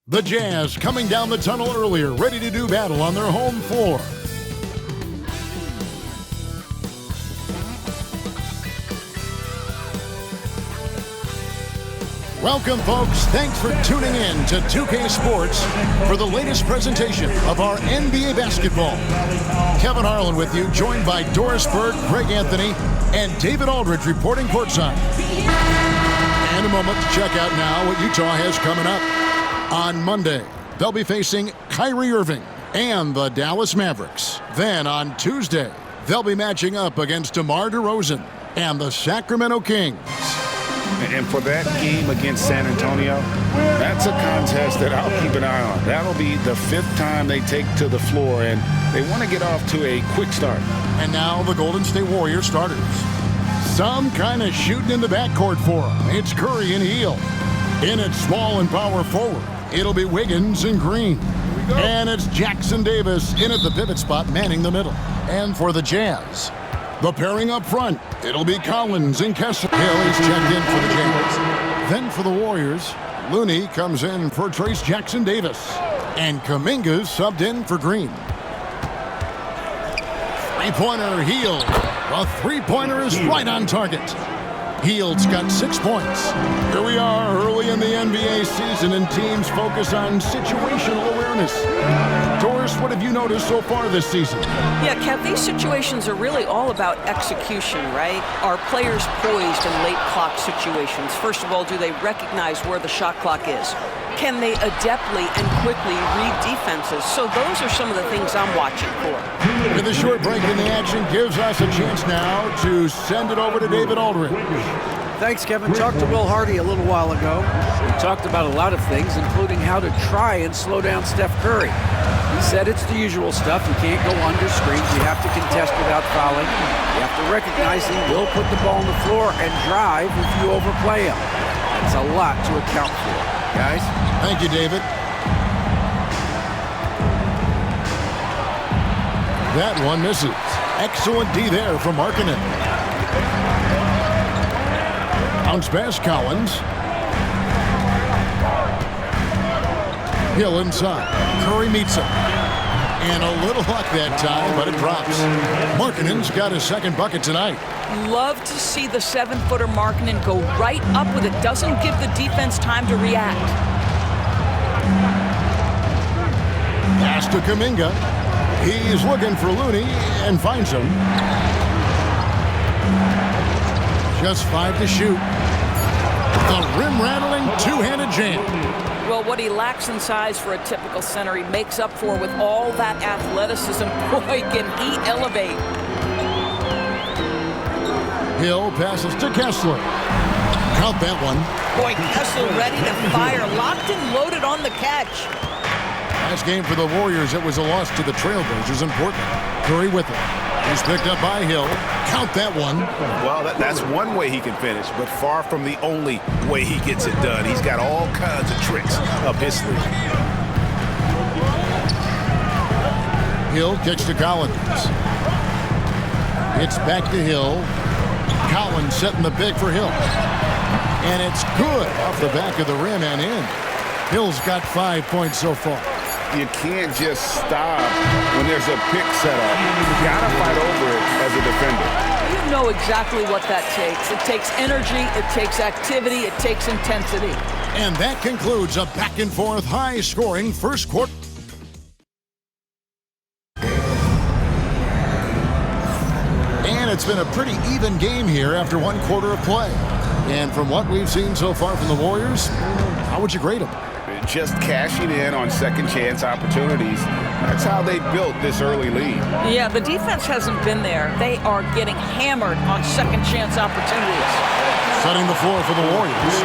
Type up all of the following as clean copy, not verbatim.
The Jazz coming down the tunnel earlier, ready to do battle on their home floor. Welcome, folks. Thanks for tuning in to 2K Sports for the latest presentation of our NBA basketball. Kevin Harlan with you, joined by Doris Berg, Greg Anthony, and David Aldridge reporting courtside. And a moment to check out now what Utah has coming up. On Monday, they'll be facing Kyrie Irving and the Dallas Mavericks. Then on Tuesday, they'll be matching up against DeMar DeRozan and the Sacramento Kings. And for that game against San Antonio, that's a contest that I'll keep an eye on. That'll be the 5th time they take to the floor, and they want to get off to a quick start. And now the Golden State Warriors starters. Some kind of shooting in the backcourt for them. It's Curry and Hield. In at small and power forward, it'll be Wiggins and Green. And it's Jackson Davis in at the pivot spot, manning the middle. And for the Jazz, the pairing up front, it'll be Collins and Kessler. Hill is checked in for the Jazz. Then for the Warriors, Looney comes in for Trace Jackson Davis. And Kuminga's subbed in for Green. Three-pointer, Hield. The three-pointer is right on target. Hield's got 6 points. Here we are early in the NBA season, and teams focus on situational awareness. Doris, what have you noticed so far this season? Yeah, Kev, these situations are really all about execution, right? Are players poised in late clock situations? First of all, do they recognize where the shot clock is? Can they adeptly and quickly read defenses? So those are some of the things I'm watching for. With a short break in the action, gives us a chance now to send it over to David Aldridge. Thanks, Kevin. Talked to Will Hardy a little while ago. We talked about a lot of things, including how to try and slow down Steph Curry. He said it's the usual stuff. You can't go under screens. You have to contest without fouling. You have to recognize he will put the ball on the floor and drive if you overplay him. That's a lot to account for, guys. Thank you, David. That one misses. Excellent D there from Markkanen. Bounce pass, Collins. Hill inside. Curry meets him. And a little luck that time, but it drops. Markkanen's got his second bucket tonight. Love to see the 7-footer Markkanen go right up with it. Doesn't give the defense time to react. Pass to Kuminga. He's looking for Looney and finds him. Just 5 to shoot. The rim-rattling two-handed jam. Well, what he lacks in size for a typical center, he makes up for with all that athleticism. Boy, can he elevate. Hill passes to Kessler. Count that one. Boy, Kessler ready to fire. Locked and loaded on the catch. Last game for the Warriors, it was a loss to the Trailblazers in Portland. Curry with it. He's picked up by Hill. Count that one. Well, that's one way he can finish, but far from the only way he gets it done. He's got all kinds of tricks up his sleeve. Hill kicks to Collins. It's back to Hill. Collins setting the big for Hill. And it's good off the back of the rim and in. Hill's got 5 points so far. You can't just stop when there's a pick set up. You gotta fight over it as a defender. You know exactly what that takes. It takes energy, it takes activity, it takes intensity. And that concludes a back-and-forth, high-scoring first quarter. And it's been a pretty even game here after 1 quarter of play. And from what we've seen so far from the Warriors, how would you grade them? Just cashing in on second chance opportunities. That's how they built this early lead. Yeah, the defense hasn't been there. They are getting hammered on second chance opportunities. Setting the floor for the Warriors.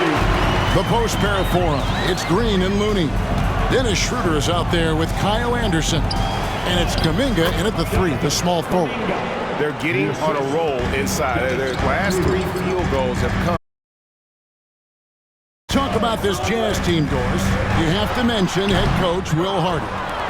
The post pair for them. It's Green and Looney. Dennis Schroeder is out there with Kyle Anderson. And it's Kuminga in at the 3, the small forward. They're getting on a roll inside. Their last 3 field goals have come. Talk about this Jazz team, Doris. You have to mention head coach Will Hardy.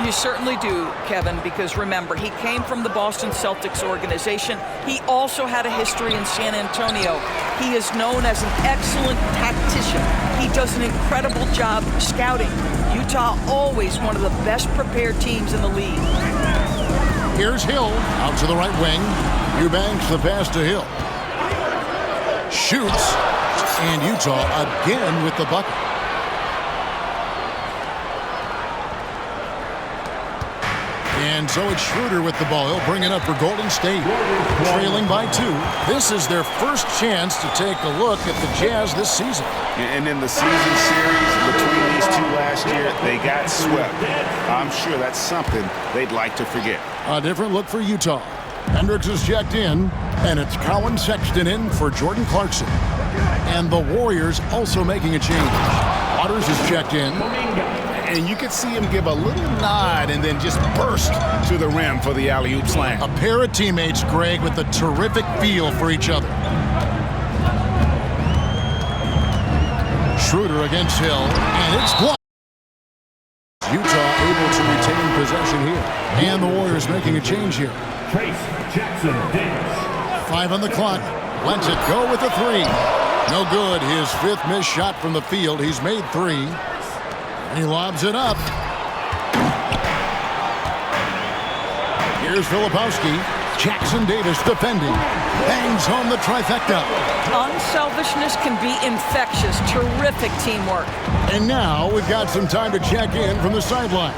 You certainly do, Kevin, because remember, he came from the Boston Celtics organization. He also had a history in San Antonio. He is known as an excellent tactician. He does an incredible job scouting. Utah always one of the best prepared teams in the league. Here's Hill out to the right wing. Eubanks the pass to Hill. Shoots, and Utah again with the bucket. And so it's Schroeder with the ball. He'll bring it up for Golden State. Trailing by 2. This is their first chance to take a look at the Jazz this season. And in the season series between these two last year, they got swept. I'm sure that's something they'd like to forget. A different look for Utah. Hendricks is checked in, and it's Colin Sexton in for Jordan Clarkson. And the Warriors also making a change. Waters is checked in. And you could see him give a little nod and then just burst to the rim for the alley-oop slam. A pair of teammates, Greg, with a terrific feel for each other. Schroeder against Hill, and it's blocked. Utah able to retain possession here. And the Warriors making a change here. Jackson Davis. 5 on the clock. Lets it go with a 3. No good. His 5th missed shot from the field. He's made 3. He lobs it up. Here's Filipowski. Jackson Davis defending. Bangs home the trifecta. Unselfishness can be infectious. Terrific teamwork. And now we've got some time to check in from the sidelines.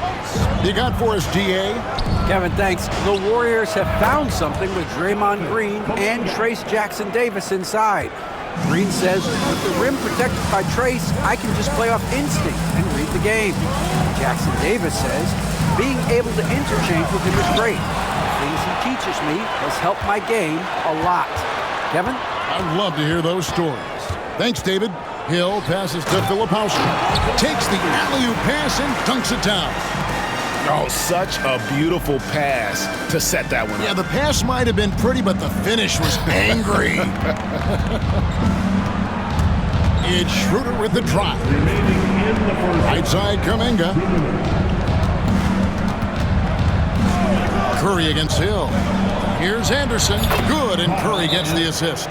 You got for us, DA? Kevin, thanks. The Warriors have found something with Draymond Green and Trace Jackson Davis inside. Green says, with the rim protected by Trace, I can just play off instinct and read the game. Jackson Davis says, being able to interchange with him is great. The things he teaches me has helped my game a lot. Kevin? I'd love to hear those stories. Thanks, David. Hill passes to Filipowski. Takes the alley-oop pass and dunks it down. Oh, such a beautiful pass to set that one up. Yeah, the pass might have been pretty, but the finish was angry. It's Schroeder with the drive. Right side, Kuminga. Curry against Hill. Here's Anderson. Good, and Curry gets the assist.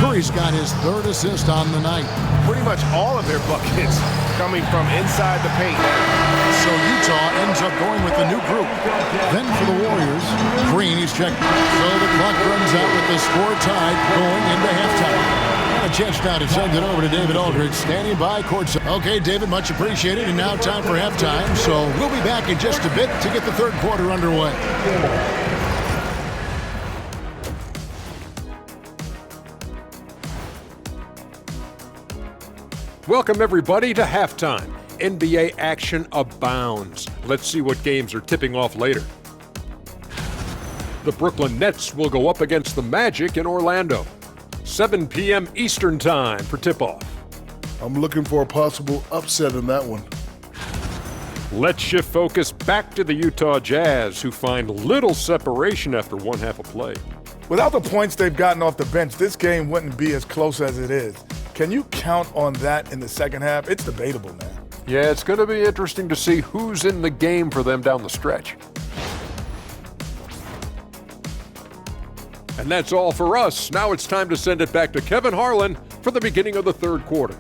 Curry's got his 3rd assist on the night. Pretty much all of their buckets coming from inside the paint. So Utah ends up going with the new group. Then for the Warriors, Green is checked. So the clock runs out with the score tied going into halftime. And a chance now to send it over to David Aldridge, standing by courtside. Okay, David, much appreciated. And now time for halftime. So we'll be back in just a bit to get the 3rd quarter underway. Welcome, everybody, to halftime. NBA action abounds. Let's see what games are tipping off later. The Brooklyn Nets will go up against the Magic in Orlando. 7 p.m. Eastern Time for tip-off. I'm looking for a possible upset in that one. Let's shift focus back to the Utah Jazz, who find little separation after one half of play. Without the points they've gotten off the bench, this game wouldn't be as close as it is. Can you count on that in the second half? It's debatable, man. Yeah, it's going to be interesting to see who's in the game for them down the stretch. And that's all for us. Now it's time to send it back to Kevin Harlan for the beginning of the 3rd quarter.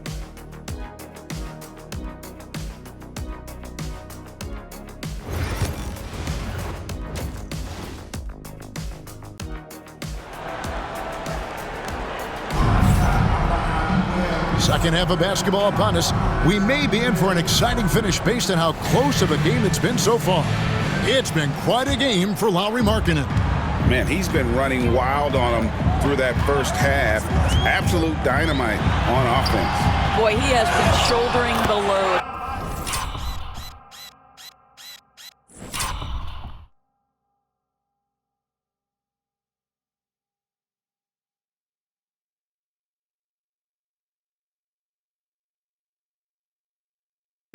Second half of basketball upon us. We may be in for an exciting finish based on how close of a game it's been so far. It's been quite a game for Lauri Markkanen. Man, he's been running wild on him through that first half. Absolute dynamite on offense. Boy, he has been shouldering the load.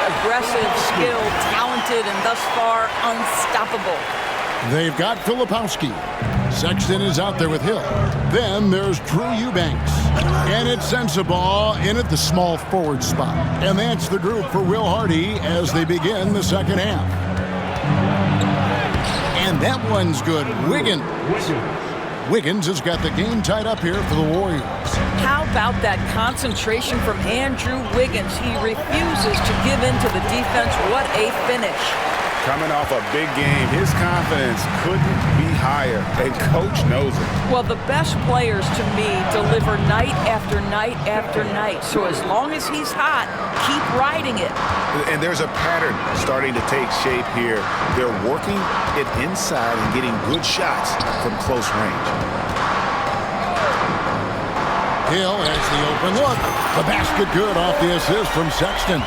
Aggressive, skilled, talented, and thus far unstoppable. They've got Filipowski. Sexton is out there with Hill. Then there's Drew Eubanks. And it's Sensabaugh in at the small forward spot. And that's the group for Will Hardy as they begin the second half. And that one's good. Wiggins has got the game tied up here for the Warriors. How about that concentration from Andrew Wiggins? He refuses to give in to the defense. What a finish. Coming off a big game, his confidence couldn't be higher, and Coach knows it. Well, the best players, to me, deliver night after night after night. So as long as he's hot, keep riding it. And there's a pattern starting to take shape here. They're working it inside and getting good shots from close range. Hill has the open look. The basket good off the assist from Sexton.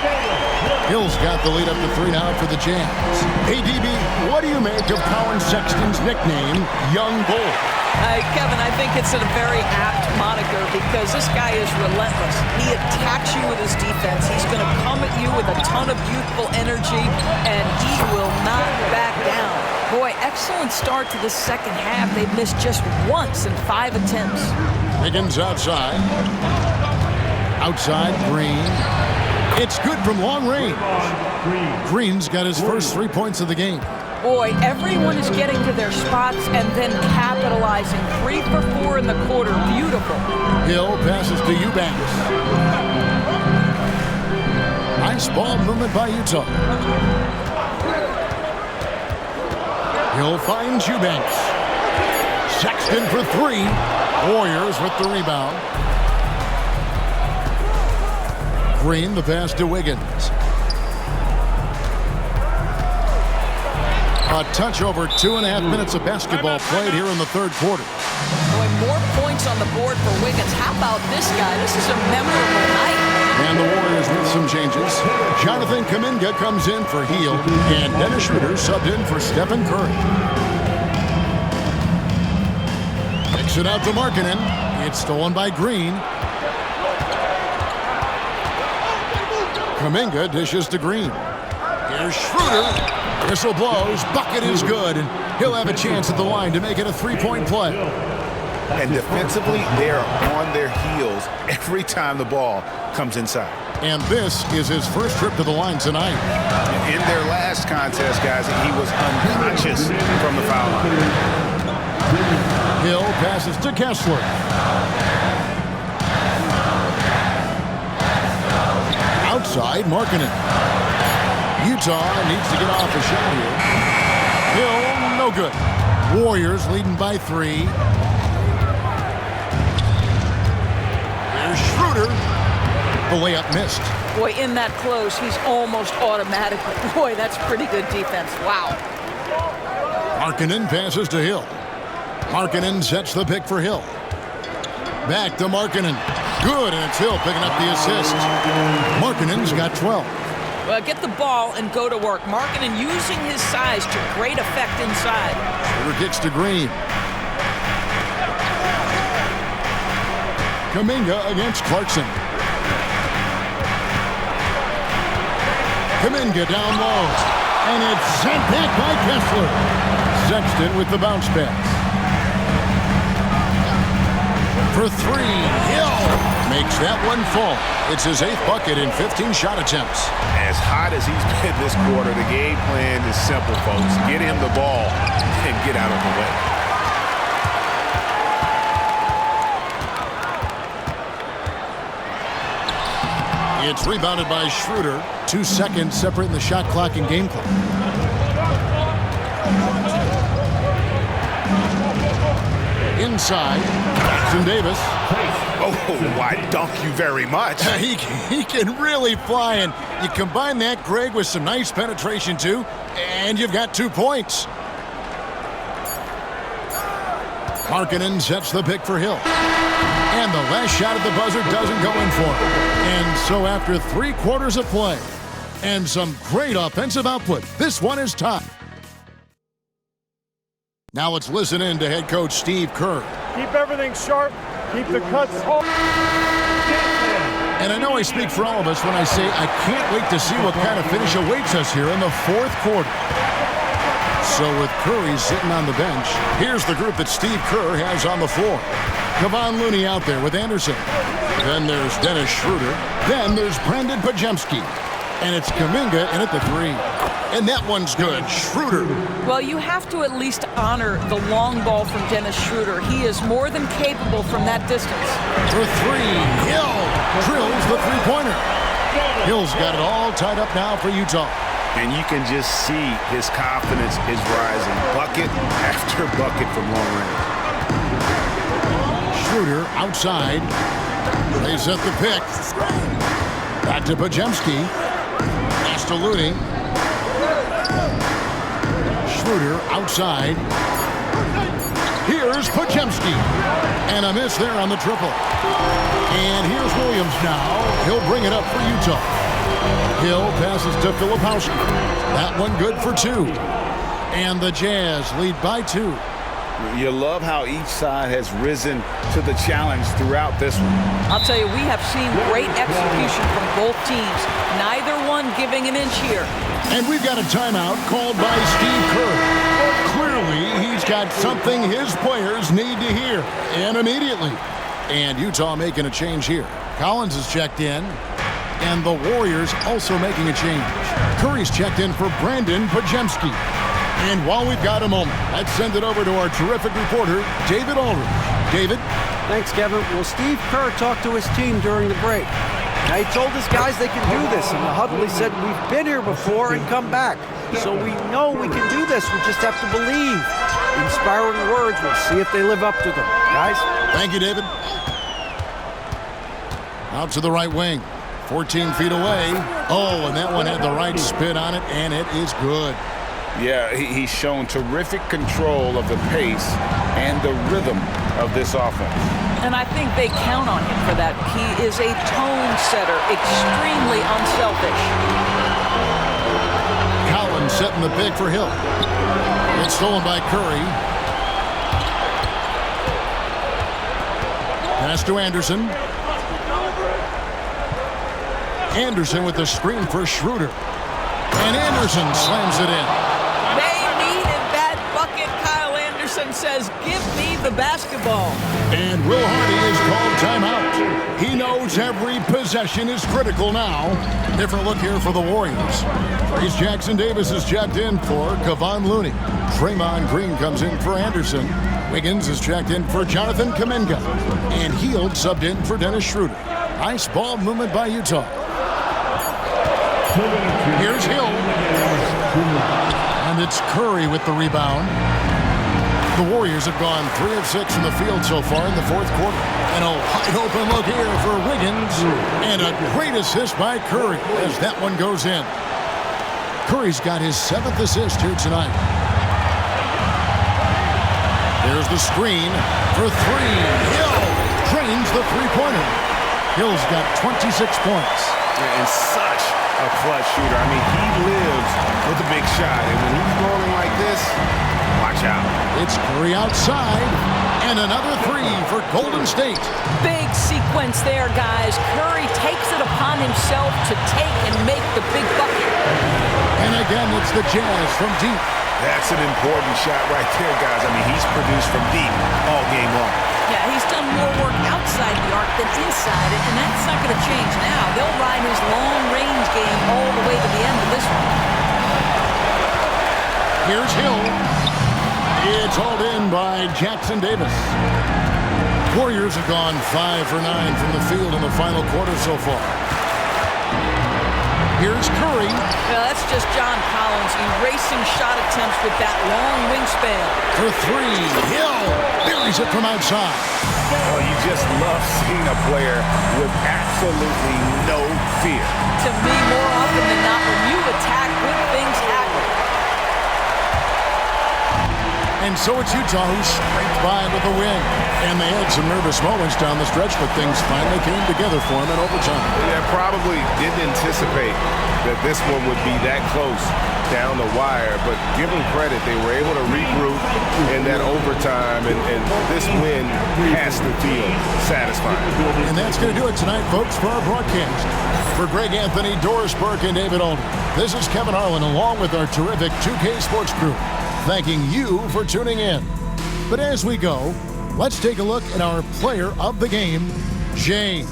Hill's got the lead up to 3 now for the Jazz. Hey, DB, what do you make of Colin Sexton's nickname, Young Bull? Kevin, I think it's a very apt moniker because this guy is relentless. He attacks you with his defense. He's going to come at you with a ton of youthful energy, and he will not back down. Boy, excellent start to the second half. They've missed just once in 5 attempts. Higgins outside. Outside, Green. It's good from long range. Green's got his first 3 points of the game. Boy, everyone is getting to their spots and then capitalizing. 3 for 4 in the quarter. Beautiful. Hill passes to Eubanks. Nice ball movement by Utah. Hill finds Eubanks. Sexton for 3. Warriors with the rebound. Green, the pass to Wiggins. A touch over 2.5 minutes of basketball played here in the third quarter. Boy, more points on the board for Wiggins. How about this guy? This is a memorable night. And the Warriors with some changes. Jonathan Kuminga comes in for Hield, and Dennis Schroeder subbed in for Stephen Curry. Kicks it out to Markkanen. It's stolen by Green. Kuminga dishes to Green. Here's Schroeder. Whistle blows. Bucket is good, and he'll have a chance at the line to make it a 3-point play. And defensively, they're on their heels every time the ball comes inside. And this is his first trip to the line tonight. In their last contest, guys, he was unconscious from the foul line. Hill passes to Kessler. Outside, Markkanen. Utah needs to get off a shot here. Hill, no good. Warriors leading by 3. There's Schroeder. The layup missed. Boy, in that close, he's almost automatic. Boy, that's pretty good defense. Wow. Markkanen passes to Hill. Markkanen sets the pick for Hill. Back to Markkanen. Good, and it's Hill picking up the assist. Markkanen's got 12. Well, get the ball and go to work. Markkanen using his size to great effect inside. Schroeder kicks to Green. Kuminga against Clarkson. Kuminga down low. And it's sent back by Kessler. Sexton with the bounce pass. For 3, Hill makes that one fall. It's his 8th bucket in 15 shot attempts. As hot as he's been this quarter, the game plan is simple, folks. Get him the ball and get out of the way. It's rebounded by Schroeder. 2 seconds separating the shot clock and game clock. Inside, Jackson Davis. Oh, I dunk you very much. He can really fly, and you combine that, Greg, with some nice penetration, too, and you've got 2 points. Markkanen sets the pick for Hill. And the last shot at the buzzer doesn't go in for him. And so after 3 quarters of play and some great offensive output, this one is tied. Now let's listen in to head coach Steve Kerr. Keep everything sharp. Keep the cuts hard. And I know I speak for all of us when I say I can't wait to see what kind of finish awaits us here in the 4th quarter. So with Curry sitting on the bench, here's the group that Steve Kerr has on the floor. Kevon Looney out there with Anderson. Then there's Dennis Schroeder. Then there's Brandon Pajemski. And it's Kuminga in at the 3. And that one's good. Schroeder. Well, you have to at least honor the long ball from Dennis Schroeder. He is more than capable from that distance. For three, Hill drills the three-pointer. Hill's got it all tied up now for Utah. And you can just see his confidence is rising. Bucket after bucket from long range. Schroeder outside. They set the pick. Back to Podziemski. Pass to Looney. Schroeder outside. Here's Podziemski. And a miss there on the triple. And here's Williams now. He'll bring it up for Utah. Hill passes to Filipowski. That one good for two. And the Jazz lead by 2. You love how each side has risen to the challenge throughout this one. I'll tell you, we have seen great execution from both teams. Neither one giving an inch here. And we've got a timeout called by Steve Kerr. Clearly, he's got something his players need to hear, and immediately. And Utah making a change here. Collins is checked in, and the Warriors also making a change. Curry's checked in for Brandon Podziemski. And while we've got a moment, let's send it over to our terrific reporter, David Aldridge. David? Thanks, Kevin. Well, Steve Kerr talked to his team during the break. Now, he told his guys they can do this. In the huddle, he said, we've been here before and come back. So we know we can do this. We just have to believe. Inspiring words. We'll see if they live up to them. Guys? Thank you, David. Out to the right wing. 14 feet away. Oh, and that one had the right spin on it, and it is good. Yeah, he's shown terrific control of the pace and the rhythm of this offense. And I think they count on him for that. He is a tone setter, extremely unselfish. Collins setting the pick for Hill. It's stolen by Curry. Pass to Anderson. Anderson with the screen for Schroeder. And Anderson slams it in. They needed that bucket. Kyle Anderson says, give me the basketball. And Will Hardy is called timeout. He knows every possession is critical now. Different look here for the Warriors. Trace Jackson-Davis is checked in for Kevon Looney. Draymond Green comes in for Anderson. Wiggins is checked in for Jonathan Kuminga. And Hield subbed in for Dennis Schroeder. Nice ball movement by Utah. Here's Hill. And it's Curry with the rebound. The Warriors have gone 3 of 6 from the field so far in the fourth quarter. And a wide open look here for Wiggins. And a great assist by Curry as that one goes in. Curry's got his 7th assist here tonight. There's the screen for 3. Hill drains the three-pointer. Hill's got 26 points. And such a clutch shooter. I mean, he lives with a big shot. And when he's rolling like this, watch out. It's Curry outside. And another 3 for Golden State. Big sequence there, guys. Curry takes it upon himself to take and make the big bucket. And again, it's the Jazz from deep. That's an important shot right there, guys. I mean, he's produced from deep all game long. Yeah, he's done more work outside the arc than inside it, and that's not going to change now. They'll ride his long-range game all the way to the end of this one. Here's Hill. It's hauled in by Jackson-Davis. Warriors have gone 5 for 9 from the field in the final quarter so far. Here's Curry. Well, that's just John Collins erasing shot attempts with that long wingspan. For 3, Hill buries it from outside. Oh, you just love seeing a player with absolutely no fear. To me, more often than not, when you attack, good things happen. And so it's Utah who scraped by with a win. And they had some nervous moments down the stretch, but things finally came together for them in overtime. Yeah, probably didn't anticipate that this one would be that close down the wire, but give them credit. They were able to regroup in that overtime, and this win has to feel satisfying. And that's going to do it tonight, folks, for our broadcast. For Greg Anthony, Doris Burke, and David Aldridge, this is Kevin Harlan along with our terrific 2K Sports crew, thanking you for tuning in. But as we go, let's take a look at our player of the game, Jay.